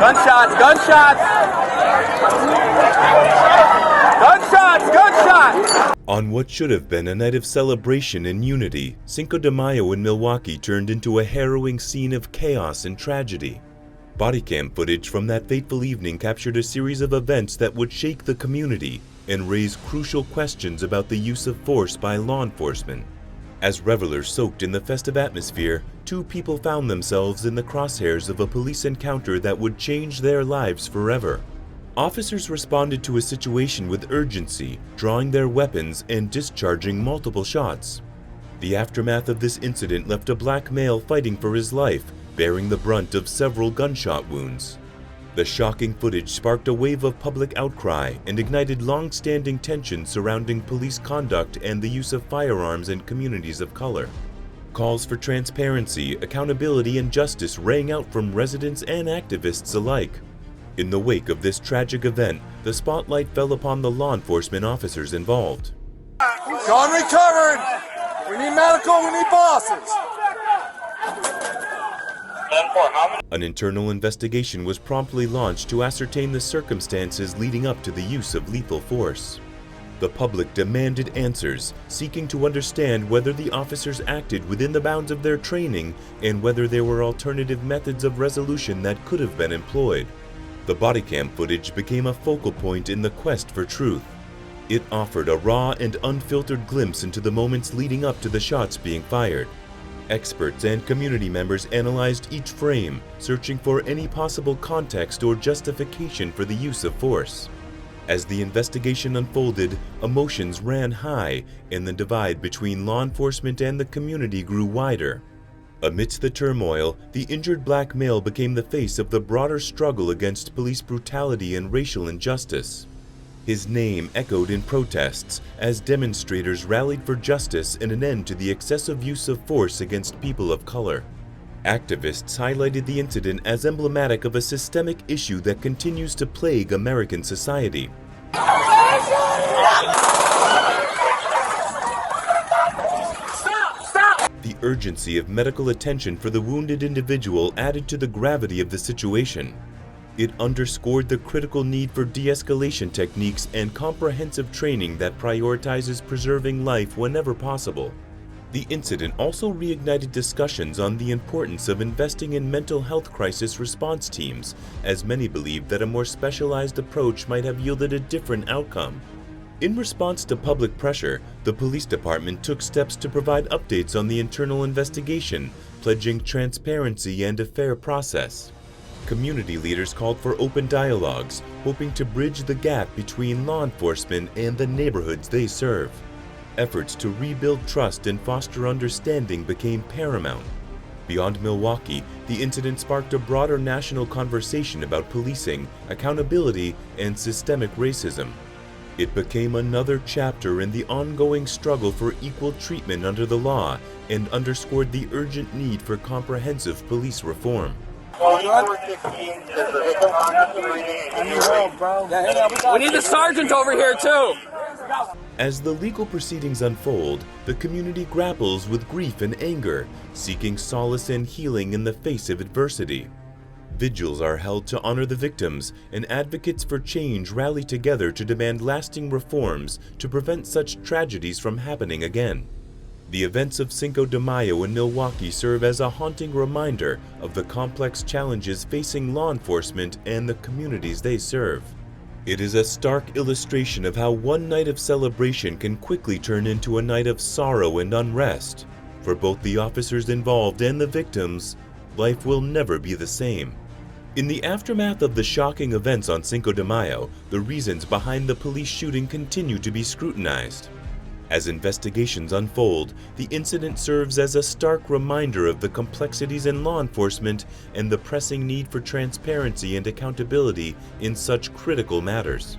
Gunshots, gunshots! Gunshots, gunshots! On what should have been a night of celebration and unity, Cinco de Mayo in Milwaukee turned into a harrowing scene of chaos and tragedy. Bodycam footage from that fateful evening captured a series of events that would shake the community and raise crucial questions about the use of force by law enforcement. As revelers soaked in the festive atmosphere, two people found themselves in the crosshairs of a police encounter that would change their lives forever. Officers responded to a situation with urgency, drawing their weapons and discharging multiple shots. The aftermath of this incident left a black male fighting for his life, bearing the brunt of several gunshot wounds. The shocking footage sparked a wave of public outcry and ignited long-standing tension surrounding police conduct and the use of firearms in communities of color. Calls for transparency, accountability, and justice rang out from residents and activists alike. In the wake of this tragic event, the spotlight fell upon the law enforcement officers involved. Gone recovered! We need medical, we need bosses! An internal investigation was promptly launched to ascertain the circumstances leading up to the use of lethal force. The public demanded answers, seeking to understand whether the officers acted within the bounds of their training and whether there were alternative methods of resolution that could have been employed. The bodycam footage became a focal point in the quest for truth. It offered a raw and unfiltered glimpse into the moments leading up to the shots being fired. Experts and community members analyzed each frame, searching for any possible context or justification for the use of force. As the investigation unfolded, emotions ran high, and the divide between law enforcement and the community grew wider. Amidst the turmoil, the injured black male became the face of the broader struggle against police brutality and racial injustice. His name echoed in protests as demonstrators rallied for justice and an end to the excessive use of force against people of color. Activists highlighted the incident as emblematic of a systemic issue that continues to plague American society. The urgency of medical attention for the wounded individual added to the gravity of the situation. It underscored the critical need for de-escalation techniques and comprehensive training that prioritizes preserving life whenever possible. The incident also reignited discussions on the importance of investing in mental health crisis response teams, as many believed that a more specialized approach might have yielded a different outcome. In response to public pressure, the police department took steps to provide updates on the internal investigation, pledging transparency and a fair process. Community leaders called for open dialogues, hoping to bridge the gap between law enforcement and the neighborhoods they serve. Efforts to rebuild trust and foster understanding became paramount. Beyond Milwaukee, the incident sparked a broader national conversation about policing, accountability, and systemic racism. It became another chapter in the ongoing struggle for equal treatment under the law and underscored the urgent need for comprehensive police reform. We need the sergeant over here too! As the legal proceedings unfold, the community grapples with grief and anger, seeking solace and healing in the face of adversity. Vigils are held to honor the victims, and advocates for change rally together to demand lasting reforms to prevent such tragedies from happening again. The events of Cinco de Mayo in Milwaukee serve as a haunting reminder of the complex challenges facing law enforcement and the communities they serve. It is a stark illustration of how one night of celebration can quickly turn into a night of sorrow and unrest. For both the officers involved and the victims, life will never be the same. In the aftermath of the shocking events on Cinco de Mayo, the reasons behind the police shooting continue to be scrutinized. As investigations unfold, the incident serves as a stark reminder of the complexities in law enforcement and the pressing need for transparency and accountability in such critical matters.